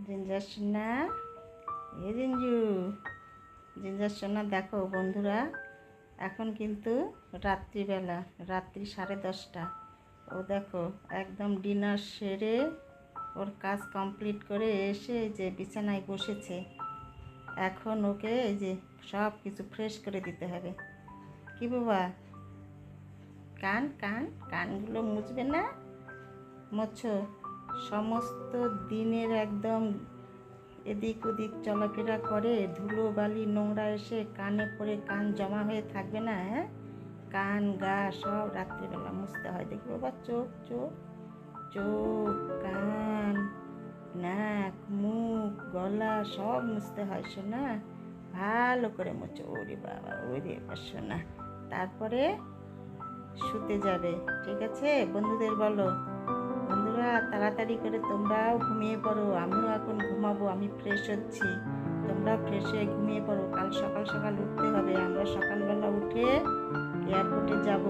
Ginger সোনা, ginger সোনা, দেখো বন্ধুরা, এখন কিন্তু রাত্রিবেলা, রাত্রি 10:30। ও দেখো একদম ডিনার সেরে ওর কাজ কমপ্লিট করে এসে যে বিছানায় বসেছে। এখন ওকে এই যে সব কিছু ফ্রেশ করে দিতে হবে। কি বাবা, কানগুলো মুছবে না? মোছো। সমস্ত দিনের একদম এদিক ওদিক চলাফেরা করে, ধুলো বালি নোংরা এসে কানে পড়ে কান জমা হয়ে থাকবে না? হ্যাঁ, কান গা সব রাত্রিবেলা মুছতে হয়। দেখি বাবা, চোখ চোখ চোখ, কান, নাক, মুখ, গলা সব মুছতে হয় শোনা। ভালো করে মুছো। ওরে বাবা, ওরে শোনা। তারপরে শুতে যাবে, ঠিক আছে? বন্ধুদের বলো, বন্ধুরা তাড়াতাড়ি করে তোমরাও ঘুমিয়ে পড়ো। আমিও এখন ঘুমাবো, আমি ফ্রেশ হচ্ছি। তোমরা ফ্রেশ হয়ে ঘুমিয়ে পড়ো। কাল সকাল সকাল উঠতে হবে। আমরা সকালবেলা উঠে এয়ারপোর্টে যাব।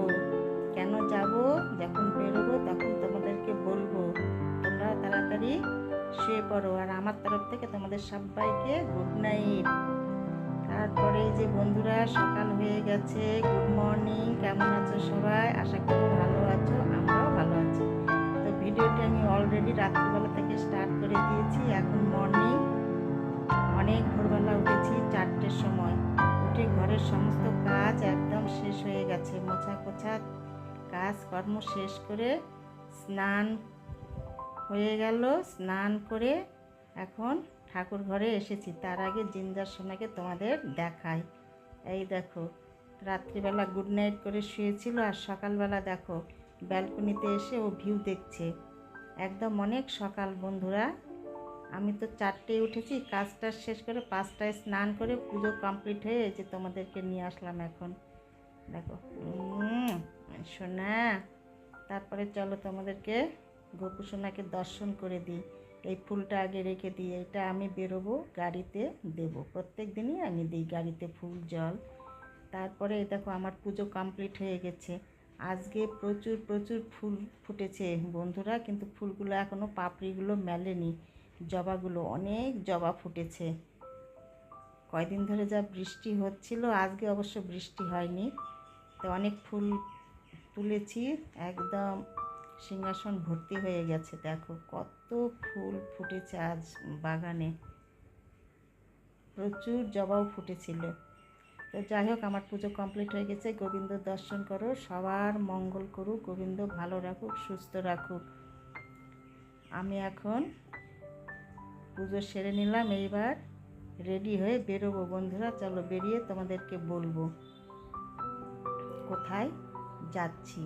কেন যাব? যখন বেরোবো তখন তোমাদেরকে বলবো। তোমরা তাড়াতাড়ি শুয়ে পড়ো। আর আমার তরফ থেকে তোমাদের সবাইকে গুড নাইট। তারপরে যে বন্ধুরা, সকাল হয়ে গেছে। Good morning. কেমন আছো সবাই? আশা করি ভালো আছো, আমরাও ভালো আছি। তো ভিডিওটি আমি অলরেডি রাত্রিবেলা থেকে স্টার্ট করে দিয়েছি। এখন মর্নিং, অনেক ভোরবেলা উঠেছি 4টের সময়। উঠে ঘরের সমস্ত কাজ একদম শেষ হয়ে গেছে। মোছা কোছা কাজকর্ম শেষ করে স্নান হয়ে গেল। স্নান করে এখন ঠাকুর ঘরে এসেছি। তার আগে জিঞ্জার সোনাকে তোমাদের দেখাই। এই দেখো, রাত্রিবেলা গুড নাইট করে শুয়েছিল, আর সকালবেলা দেখো ব্যালকনিতে এসে ও ভিউ দেখছে। একদম অনেক সকাল বন্ধুরা। আমি তো 4টেয় উঠেছি, কাজটা শেষ করে 5টায় স্নান করে পুজো কমপ্লিট হয়ে যে তোমাদেরকে নিয়ে আসলাম এখন। দেখো সোনা। তারপরে চলো তোমাদেরকে গোপু সোনাকে দর্শন করে দিই। এই ফুলটা আগে রেখে দিই, এটা আমি বেরোবো গাড়িতে দেব। প্রত্যেক দিনই আমি দিই গাড়িতে ফুল জল। তারপরে দেখো আমার পুজো কমপ্লিট হয়ে গেছে। আজকে প্রচুর প্রচুর ফুল ফুটেছে বন্ধুরা, কিন্তু ফুলগুলো এখনও পাপড়িগুলো মেলেনি। জবাগুলো, অনেক জবা ফুটেছে। কয়দিন ধরে যা বৃষ্টি হচ্ছিল, আজকে অবশ্য বৃষ্টি হয়নি। তো অনেক ফুল তুলেছি, একদম সিংহাসন ভর্তি হয়ে গেছে। দেখো কত ফুল ফুটেছে আজ বাগানে, প্রচুর জবাও ফুটেছিল। তো যাই হোক, আমার পুজো কমপ্লিট হয়ে গেছে। গোবিন্দ দর্শন করো, সবার মঙ্গল করুক, গোবিন্দ ভালো রাখুক, সুস্থ রাখুক। আমি এখন পুজো সেরে নিলাম, এইবার রেডি হয়ে বেরোবো বন্ধুরা। চলো বেরিয়ে তোমাদেরকে বলবো কোথায় যাচ্ছি।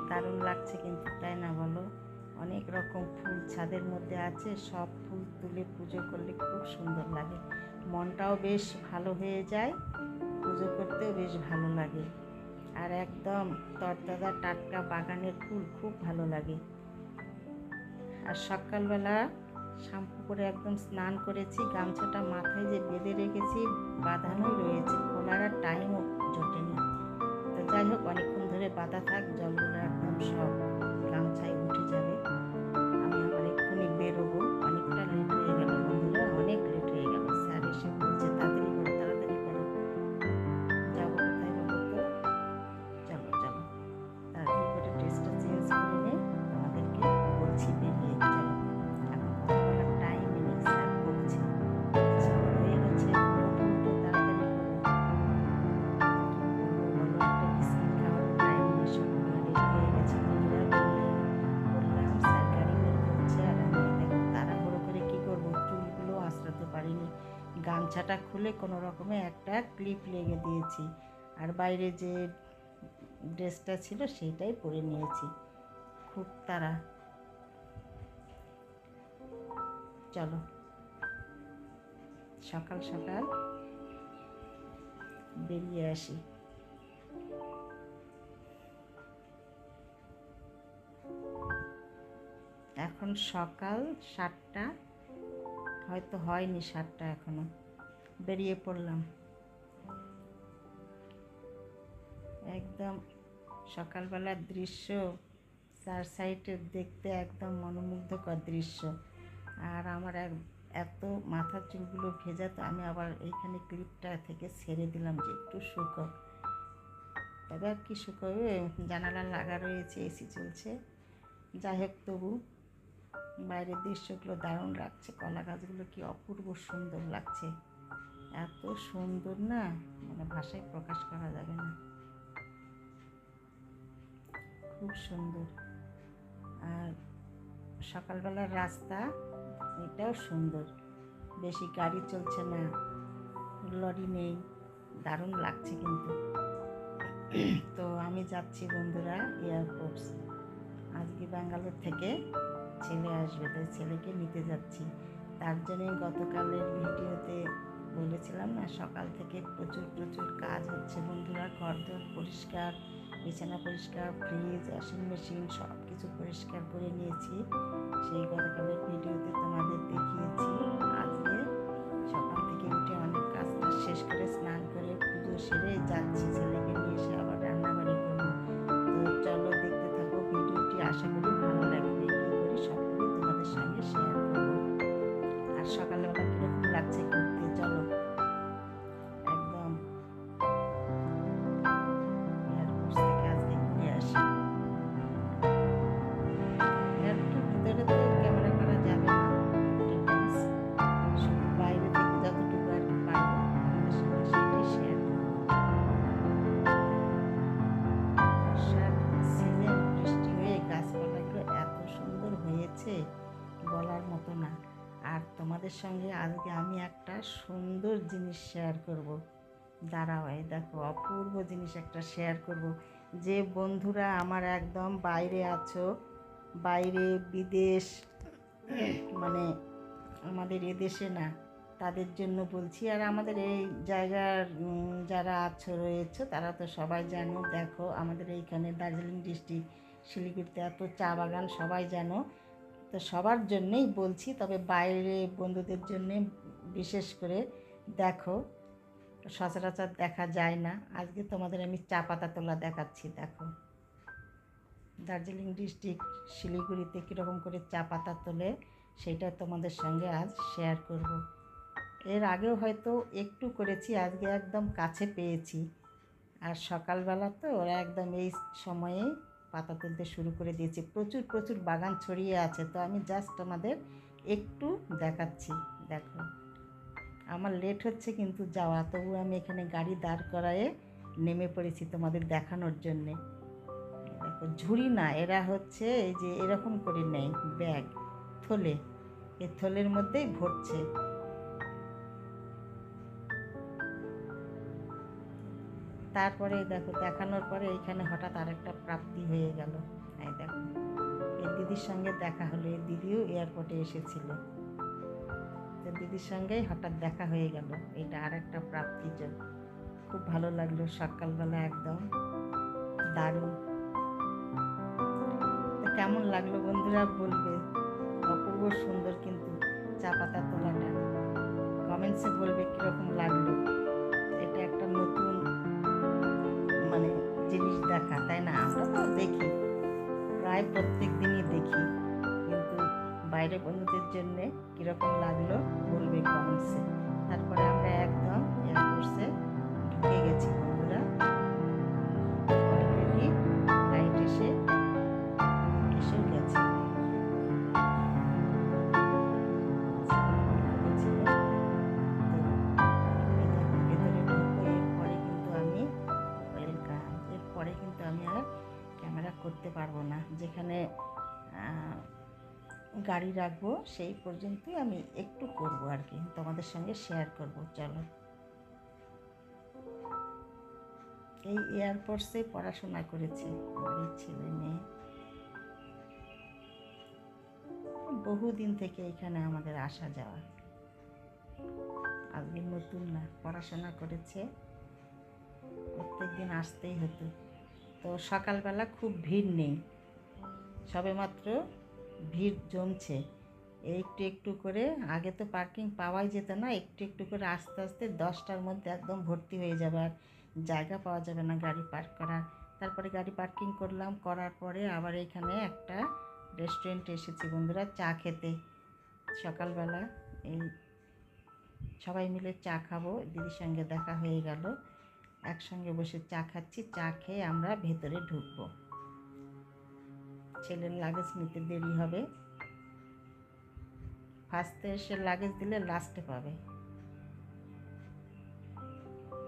দারুণ লাগছে কিন্তু, তাই না বলো? অনেক রকম ফুল ছাদের মধ্যে আছে, সব ফুল তুলে পুজো করলে খুব সুন্দর লাগে। মনটাও বেশ ভালো হয়ে যায়, পুজো করতেও বেশ ভালো লাগে। আর একদম তরতাজা টাটকা বাগানের ফুল খুব ভালো লাগে। আর সকালবেলা শ্যাম্পু করে একদম স্নান করেছি, গামছাটা মাথায় যে বেঁধে রেখেছি বাঁধানোই রয়েছে, খোলার আর টাইমও জোটেনি। তো যাই হোক, অনেকক্ষণ ধরে বাঁধা থাক, জলগুলো একদম সব গামছায় উঠে যাবে। আমি আবার এক্ষুনি বেরোবো। অনেকটা লেট হয়ে গেল বন্ধুরা, অনেক লেট হয়ে গেল। স্যার এসে বলছে তাড়াতাড়ি করো, তাড়াতাড়ি করো। যাবো কোথায় বলো তো? চলো চলো, তাড়াতাড়ি করে ড্রেসটা চেঞ্জ করে নিয়ে তোমাদেরকে বলছি বেরিয়ে। চলো, এখন কথা বলার টাইমই নেই, স্যার বলছে খাবার হয়ে গেছে, উঠো উঠো তাড়াতাড়ি করো। বলো, একটা বিস্কিট খাওয়ার টাইম নেই। সকালবেলা রেডি হয়ে গেছে বন্ধুরা, বললাম স্যার গাড়ি বের করছে, আর আমি দেখো তাড়াহুড়ো করে কী করবো, চুলগুলো আঁচড়াতে পারিনি। গামছাটা খুলে কোনো রকমে একটা ক্লিপ লেগে দিয়েছি, আর বাইরে যে ড্রেসটা ছিল সেইটাই পরে নিয়েছি। খুব তাড়া। চলো সকাল সকাল বেরিয়ে আসি। এখন সকাল 7টা, হয়তো হয়নি 7টা এখনো। বেরিয়ে পড়লাম। একদম সকালবেলার দৃশ্য চার সাইডে দেখতে একদম মনোমুগ্ধকর দৃশ্য। আর আমার এত মাথার চুলগুলো ভেজা, তো আমি আবার এইখানে ক্লিপটা থেকে ছেড়ে দিলাম যে একটু শুকোক। তবে আর কি শুকোবে, জানালা লাগা রয়েছে, এসি চলছে। যাই হোক, তবু বাইরের দৃশ্যগুলো দারুণ লাগছে। কলা গাছগুলো কি অপূর্ব সুন্দর লাগছে, এত সুন্দর না, মানে ভাষায় প্রকাশ করা যাবে না, খুব সুন্দর। আর সকালবেলার রাস্তা এটাও সুন্দর, বেশি গাড়ি চলছে না, লরি নেই, দারুণ লাগছে কিন্তু। তো আমি যাচ্ছি বন্ধুরা এয়ারপোর্টস। আজকে ব্যাঙ্গালোর থেকে ছেলে আসবে, তাই ছেলেকে নিতে যাচ্ছি। তার জন্যই গতকালের ভিডিওতে বলেছিলাম না, সকাল থেকে প্রচুর প্রচুর কাজ হচ্ছে বন্ধুরা। ঘরদোর পরিষ্কার, বিছানা পরিষ্কার, ফ্রিজ, ওয়াশিং মেশিন সব কিছু পরিষ্কার করে নিয়েছি। সেই গতকালের ভিডিওতে তোমাদের দেখিয়েছি। আজকে সকাল থেকে উঠে অনেক কাজটা শেষ করে স্নান করে পুজো সেরে যাচ্ছি, ছেলেকে নিয়ে এসে আবার রান্নাবাড়ি করবো। তো চলো দেখতে থাকো ভিডিওটি, আশা করি ভালো লাগবে। কী করি সবগুলো তোমাদের সঙ্গে শেয়ার করবো। আর সকালবেলা কীরকম লাগছে ঘুরতে, চলো একদম এয়ারপোর্ট থেকে আজকে ঘুরে আসি। এয়ারপোর্টের ভিতরে তো ক্যামেরা করা যাবে না, ডিটেলস শুধু বাইরে থেকে যতটুকু আর কি পারবো আমাদের সঙ্গে সেটাই শেয়ার করবো। বর্ষার সিজন, বৃষ্টি হয়ে গাছপালাগুলো এত সুন্দর হয়েছে বলার মতো না। আর তোমাদের সঙ্গে আজকে আমি একটা সুন্দর জিনিস শেয়ার করব। দাঁড়াও, এই দেখো অপূর্ব জিনিস একটা শেয়ার করব। যে বন্ধুরা আমার একদম বাইরে আছো, বাইরে বিদেশ, মানে আমাদের এদেশে না, তাদের জন্য বলছি। আর আমাদের এই জায়গার যারা আছো রয়েছে তারা তো সবাই জানো। দেখো আমাদের এইখানে দার্জিলিং ডিস্ট্রিক্ট শিলিগুড়িতে এত চা বাগান, সবাই জানো। তো সবার জন্যেই বলছি, তবে বাইরে বন্ধুদের জন্যে বিশেষ করে। দেখো সচরাচর দেখা যায় না, আজকে তোমাদের আমি চা পাতা তোলা দেখাচ্ছি। দেখো দার্জিলিং ডিস্ট্রিক্ট শিলিগুড়িতে কীরকম করে চা পাতা তোলে সেটা তোমাদের সঙ্গে আজ শেয়ার করব। এর আগেও হয়তো একটু করেছি, আজকে একদম কাছে পেয়েছি। আর সকালবেলা তো ওরা একদম এই সময়েই পাতা তুলতে শুরু করে দিয়েছে। প্রচুর প্রচুর বাগান ছড়িয়ে আছে, তো আমি জাস্ট আমাদের একটু দেখাচ্ছি। দেখো আমার লেট হচ্ছে কিন্তু যাওয়া, তবু আমি এখানে গাড়ি দাঁড় করায়ে নেমে পড়েছি তোমাদের দেখানোর জন্যে। দেখো ঝুড়ি না, এরা হচ্ছে এই যে এরকম করে নেয় ব্যাগ, থলে, এই থলের মধ্যেই ভরছে। তারপরে দেখো দেখানোর পরে এইখানে হঠাৎ আরেকটা প্রাপ্তি হয়ে গেল। এই দেখো এই দিদির সঙ্গে দেখা হলো, এই দিদিও এয়ারপোর্টে এসেছিল, তো দিদির সঙ্গেই হঠাৎ দেখা হয়ে গেল। এটা আরেকটা প্রাপ্তি, খুব ভালো লাগলো সকালবেলা, একদম দারুণ। কেমন লাগলো বন্ধুরা বলবে, অপূর্ব সুন্দর কিন্তু চা পাতা তোলাটা। কমেন্টসে বলবে কীরকম লাগলো। এটা একটা নতুন মানে জিনিস দেখা, তাই না? আমরা তো দেখি, প্রায় প্রত্যেক দিনই দেখি, কিন্তু বাইরে বন্ধুদের জন্যে কীরকম লাগলো বলবে কমেন্টসে। তারপরে আমরা একদম এয়ারপোর্টসে ঢুকে গেছি বন্ধুরা, অলরেডি ফ্লাইট এসেও গেছে। ভেতরে ঢুকবো, এরপরে কিন্তু আমি ওয়েলকাম, এরপরে কিন্তু আমি আর ক্যামেরা করতে পারবো না। যেখানে গাড়ি রাখবো সেই পর্যন্তই আমি একটু করব আর কি, তোমাদের সঙ্গে শেয়ার করব। চলো, এই এয়ারপোর্টসে পড়াশোনা করেছে আমার এই ছেলে মেয়ে, বহুদিন থেকে এখানে আমাদের আসা যাওয়া, আজকে নতুন না, পড়াশোনা করেছে, প্রত্যেক দিন আসতেই হতো। তো সকালবেলা খুব ভিড় নেই, সবেমাত্র ভিড় জমছে। একটু একটু করে, আগে তো পার্কিং পাওয়াই যেত না, একটু একটু করে আস্তে আস্তে 10টার মধ্যে একদম ভর্তি হয়ে যাবে, আর জায়গা পাওয়া যাবে না গাড়ি পার্ক করার। তারপরে গাড়ি পার্কিং করলাম, করার পরে আবার এখানে একটা রেস্টুরেন্টে এসেছি বন্ধুরা চা খেতে। সকালবেলা এই সবাই মিলে চা খাবো, দিদির সঙ্গে দেখা হয়ে গেল, একসঙ্গে বসে চা খাচ্ছি। চা খেয়ে আমরা ভেতরে ঢুকবো। ছেলের লাগেজ নিতে দেরি হবে, ফার্স্টে এসে লাগেজ দিলে লাস্টে পাবে।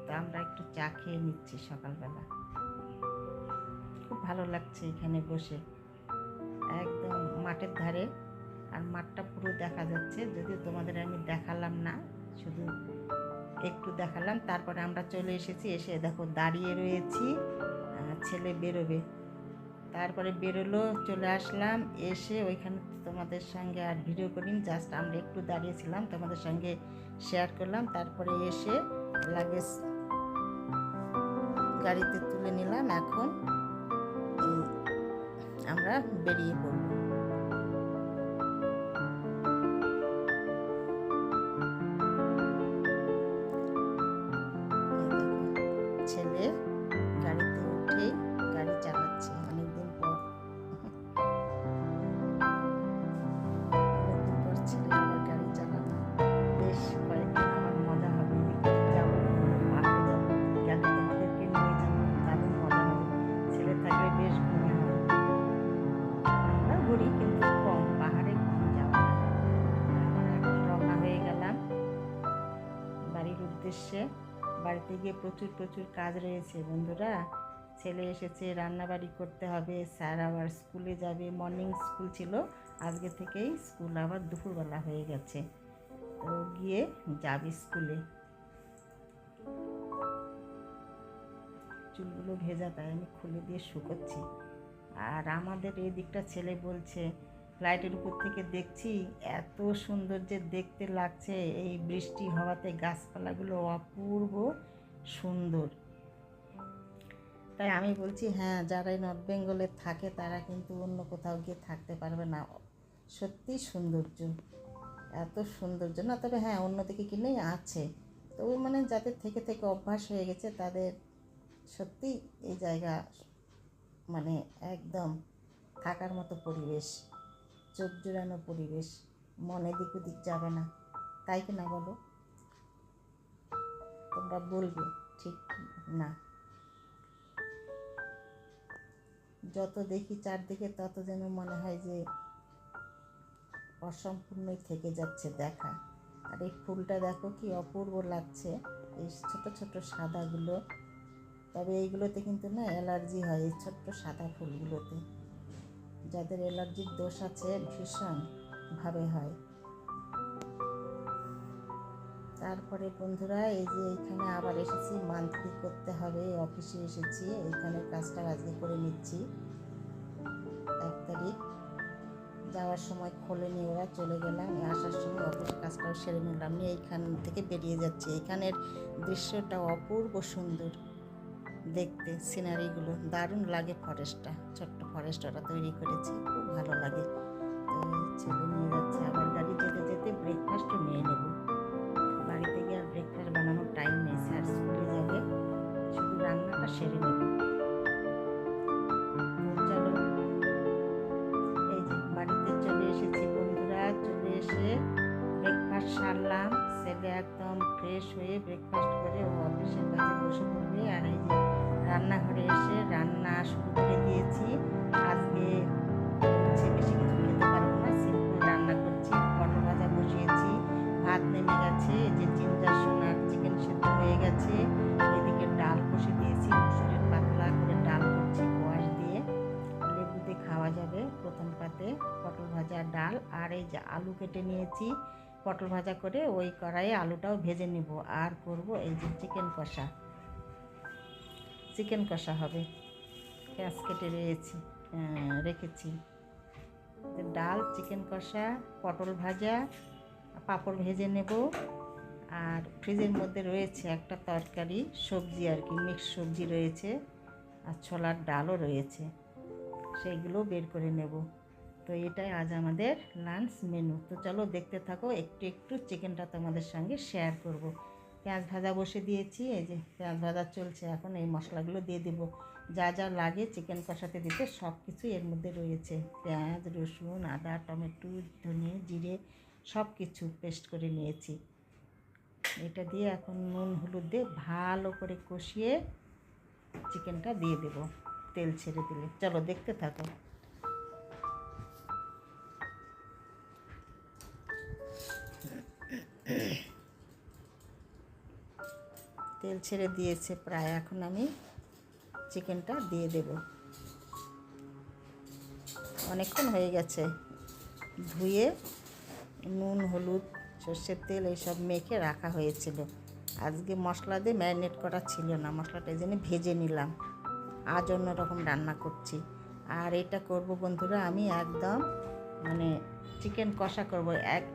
তো আমরা একটু চা খেয়ে নিচ্ছি সকালবেলা। খুব ভালো লাগছে এখানে বসে, একদম মাঠের ধারে, আর মাঠটা পুরো দেখা যাচ্ছে। যদিও তোমাদের আমি দেখালাম না, শুধু একটু দেখালাম। তারপরে আমরা চলে এসেছি, এসে দেখো দাঁড়িয়ে রয়েছি, ছেলে বেরোবে। তারপরে বেরোলো, চলে আসলাম, এসে ওইখানে তোমাদের সঙ্গে আর ভিডিও করিনি, জাস্ট আমরা একটু দাঁড়িয়েছিলাম, তোমাদের সঙ্গে শেয়ার করলাম। তারপরে এসে লাগেজ গাড়িতে তুলে নিলাম। এখন আমরা বেরিয়ে পড়ব। ছেলে গাড়িতে উঠেই গাড়ি চালাচ্ছে অনেকদিন পর। ছেলে আবার গাড়ি চালানো, বেশ কয়েকদিন আমার মজা হবে। যাবো, মাঠে যাবো, গেলে তোমাদেরকে নিয়ে যাবো, দারুণ মজা হবে। ছেলে থাকলে বেশ ঘুরে হবে। আমরা ঘুরি কিন্তু কম, পাহাড়ে কম যাওয়া হয়। আমরা এখন রওনা হয়ে গেলাম বাড়ির উদ্দেশ্যে। বাড়িতে গিয়ে প্রচুর প্রচুর কাজ রয়েছে বন্ধুরা। ছেলে এসেছে, রান্নাবাড়ি করতে হবে, স্যার আবার স্কুলে যাবে, মর্নিং স্কুল ছিল, আজকে থেকেই স্কুল আবার দুপুরবেলা হয়ে গেছে। তো গিয়ে যাবে স্কুলে। চুলগুলো ভেজা, তাই আমি খুলে দিয়ে শুকোচ্ছি। আর আমাদের এই দিকটা ছেলে বলছে, ফ্লাইটের উপর থেকে দেখছি এত সুন্দর যে দেখতে লাগছে, এই বৃষ্টি হওয়াতে গাছপালাগুলো অপূর্ব সুন্দর। তাই আমি বলছি হ্যাঁ, যারা এই নর্থ বেঙ্গলে থাকে তারা কিন্তু অন্য কোথাও গিয়ে থাকতে পারবে না। সত্যি সৌন্দর্য, এত সৌন্দর্য না। তবে হ্যাঁ, অন্যদিকে কিনেই আছে, তবু মানে যাদের থেকে থেকে অভ্যাস হয়ে গেছে তাদের সত্যি এই জায়গা মানে একদম থাকার মতো পরিবেশ, চোখ জুড়ানো পরিবেশ, মনে দিক ওদিক যাবে না। তাই কি না বলো? তোমরা বলবে ঠিক না? যত দেখি চারদিকে তত যেন মনে হয় যে অসম্পূর্ণই থেকে যাচ্ছে দেখা। আর এই ফুলটা দেখো কি অপূর্ব লাগছে, এই ছোট ছোট সাদাগুলো। তবে এইগুলোতে কিন্তু না অ্যালার্জি হয়, এই ছোট্ট সাদা ফুলগুলোতে। যাদের অ্যালার্জির দোষ আছে ভীষণভাবে হয়। তারপরে বন্ধুরা এই যে এইখানে আবার এসেছি, মান্থলি করতে হবে, অফিসে এসেছি, এইখানে কাজটা আজকে করে নিচ্ছি। 1 তারিখ যাওয়ার সময় খোলেনি, ওরা চলে গেলাম, আসার সময় অফিস কাজটাও সেরে নিলাম, নিয়ে এইখান থেকে বেরিয়ে যাচ্ছি। এইখানের দৃশ্যটা অপূর্ব সুন্দর দেখতে, সিনারিগুলো দারুণ লাগে। ফরেস্টটা, ছোট্ট ফরেস্ট ওরা তৈরি করেছে, খুব ভালো লাগে। তো ছেলে নিয়ে যাচ্ছে, আবার গাড়ি যেতে যেতে ব্রেকফাস্টও নিয়ে নেব। বাড়িতে গিয়ে আর ব্রেকফাস্ট বানানোর টাইম নেই, স্যার স্কুলে যাবে, শুধু রান্নাটা সেরে নেব। চলো, এই যে বাড়িতে চলে এসেছি বন্ধুরা। চলে এসে ব্রেকফাস্ট সারলাম, ছেলে একদম ফ্রেশ হয়ে ব্রেকফাস্ট করে ও অফিসের কাজে বসে পড়বে। আর এই যে রান্নাঘরে এসে রান্না শুরু করে দিয়েছি। আজকে হচ্ছে বেশি কিছু খেতে পারবো না, সিম্পল রান্না করছি। পটল ভাজা বসিয়েছি, ভাত নেমে গেছে, এই যে জিঞ্জার সোনার চিকেন সেদ্ধ হয়ে গেছে। এদিকে ডাল বসে দিয়েছি, মুসুরের পাতলা করে ডাল করছি কোয়াশ দিয়ে, লেবু দিয়ে খাওয়া যাবে। প্রথম পাতে পটল ভাজা, ডাল, আর এই যে আলু কেটে নিয়েছি, পটল ভাজা করে ওই কড়াইয়ে আলুটাও ভেজে নেব। আর করব এই যে চিকেন কষা হবে, পেঁয়াজ কেটে রেখেছি। ডাল, চিকেন কষা, পটল ভাজা, পাঁপড় ভেজে নেব। আর ফ্রিজের মধ্যে রয়েছে একটা তরকারি, সবজি আর কি, মিক্স সবজি রয়েছে, আর ছোলার ডালও রয়েছে, সেইগুলো বের করে নেব। তো এটাই আজ আমাদের লাঞ্চ মেনু। তো চলো দেখতে থাকো, একটু একটু চিকেনটা তোমাদের সঙ্গে শেয়ার করব। পেঁয়াজ ভাজা বসে দিয়েছি, এই যে পেঁয়াজ ভাজা চলছে, এখন এই মশলাগুলো দিয়ে দেব। যা যা লাগে চিকেন কষাতে দিতে সব কিছু এর মধ্যে রয়েছে, পেঁয়াজ, রসুন, আদা, টমেটো, ধনে, জিরে সব কিছু পেস্ট করে নিয়েছি। এটা দিয়ে এখন নুন হলুদ দিয়ে ভালো করে কষিয়ে চিকেনটা দিয়ে দেব তেল ছেড়ে দিলে। চলো দেখতে থাকো। তেল ছেড়ে দিয়েছে প্রায়, এখন আমি চিকেনটা দিয়ে দেব। অনেকক্ষণ হয়ে গেছে, ধুয়ে নুন হলুদ সর্ষের তেল এইসব মেখে রাখা হয়েছিল। আজকে মশলা দিয়ে ম্যারিনেট করা ছিল না, মশলাটা এই জন্য ভেজে নিলাম। আজ অন্যরকম রান্না করছি। আর এটা করব বন্ধুরা আমি একদম মানে চিকেন কষা করব,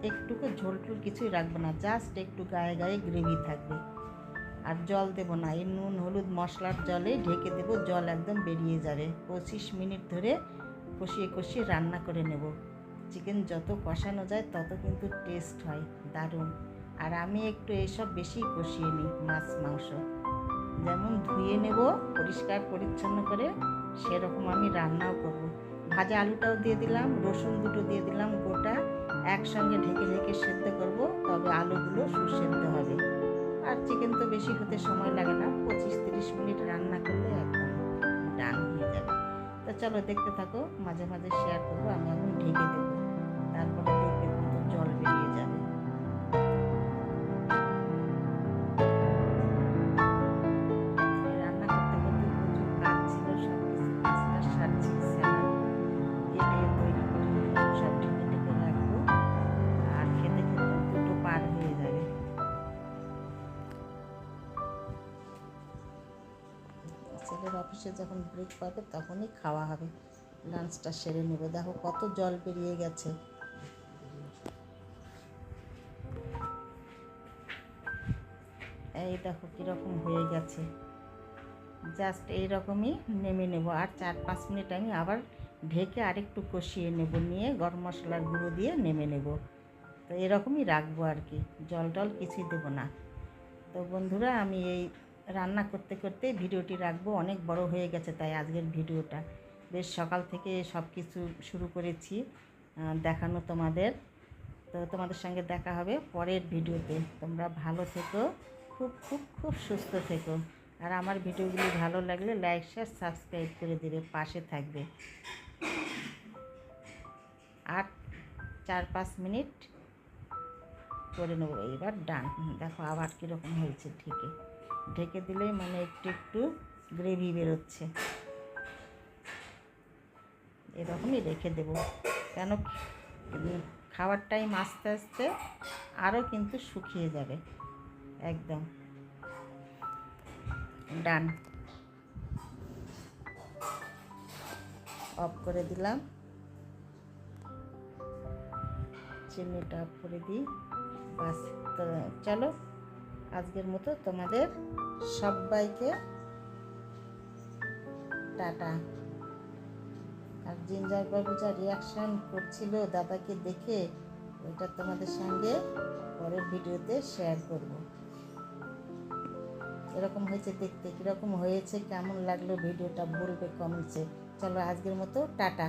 একটুকু ঝোল টোল কিছুই রাখবো না, জাস্ট একটু গায়ে গায়ে গ্রেভি থাকবে। আর জল দেব না, এই নুন হলুদ মশলার জলে ঢেকে দেব, জল একদম বেরিয়ে যাবে। 25 মিনিট ধরে কষিয়ে কষিয়ে রান্না করে নেব। চিকেন যত কষানো যায় তত কিন্তু টেস্ট হয় দারুণ। আর আমি একটু এইসব বেশি কষিয়ে নিই, মাছ মাংস যেমন ধুয়ে নেব পরিষ্কার পরিচ্ছন্ন করে, সেরকম আমি রান্নাও করব। ভাজা আলুটাও দিয়ে দিলাম, রসুন দুটো দিয়ে দিলাম গোটা, একসঙ্গে ঢেকে ঢেকে সেদ্ধ করব, তবে আলুগুলো সুসেদ্ধ হবে। আর চিকেন তো বেশি হতে সময় লাগে না, 25-30 মিনিট রান্না করলে একদম ডান হয়ে যাবে। তো চলো দেখতে থাকো, মাঝে মাঝে শেয়ার করবো। আমি এখন ঢেকে দেবো, তারপরে দেখবে কত জল বেরিয়ে যাবে। রান্না করতে করতে প্রচুর কাজ ছিল, সব কিছু কাজটা সারছি, স্যালাড কেটে তৈরি করে সব ঢেকে ঢেকে রাখবো। আর খেতে খেতে 2টো পার হয়ে যাবে। ছেলের অফিসে যখন ব্রেক পাবে তখনই খাওয়া হবে, লাঞ্চটা সেরে নেবে। দেখো কত জল বেরিয়ে গেছে। এই দেখো কীরকম হয়ে গেছে, জাস্ট এইরকমই নেমে নেব। আর 4-5 মিনিট আমি আবার ঢেকে আরেকটু কষিয়ে নেব, নিয়ে গরম মশলার গুঁড়ো দিয়ে নেমে নেব। তো এরকমই রাখবো আর কি, জল টল কিছুই দেবো না। তো বন্ধুরা আমি এই রান্না করতে করতে ভিডিওটি রাখবো, অনেক বড় হয়ে গেছে তাই আজকের ভিডিওটা। বেশ সকাল থেকে সব কিছু শুরু করেছি দেখানো তোমাদের। তো তোমাদের সঙ্গে দেখা হবে পরের ভিডিওতে। তোমরা ভালো থেকো, খুব খুব খুব সুস্থ থেকো। আর আমার ভিডিওগুলি ভালো লাগলে লাইক শেয়ার সাবস্ক্রাইব করে দেবে, পাশে থাকবে। আর 4-5 মিনিট করে নেবো, এবার ডান। দেখো আবার কীরকম হয়েছে, ঢেকে ঢেকে দিলেই মানে একটু একটু গ্রেভি বেরোচ্ছে। এরকমই রেখে দেবো, কেন খাওয়ার টাইম আস্তে আস্তে আরও কিন্তু শুকিয়ে যাবে একদম। ডান, অফ করে দিলাম, চিমনিটা অফ করে দিই, বাস। তো চলো আজকের মতো তোমাদের সবাইকে টাটা। আর জিঞ্জার বাবু যা রিয়াকশান করছিল দাদাকে দেখে, ওইটা তোমাদের সঙ্গে পরের ভিডিওতে শেয়ার করব। এরকম হয়েছে দেখতে, কীরকম হয়েছে, কেমন লাগলো ভিডিওটা বলবে কমেন্টসে। চলো আজকের মতো টাটা।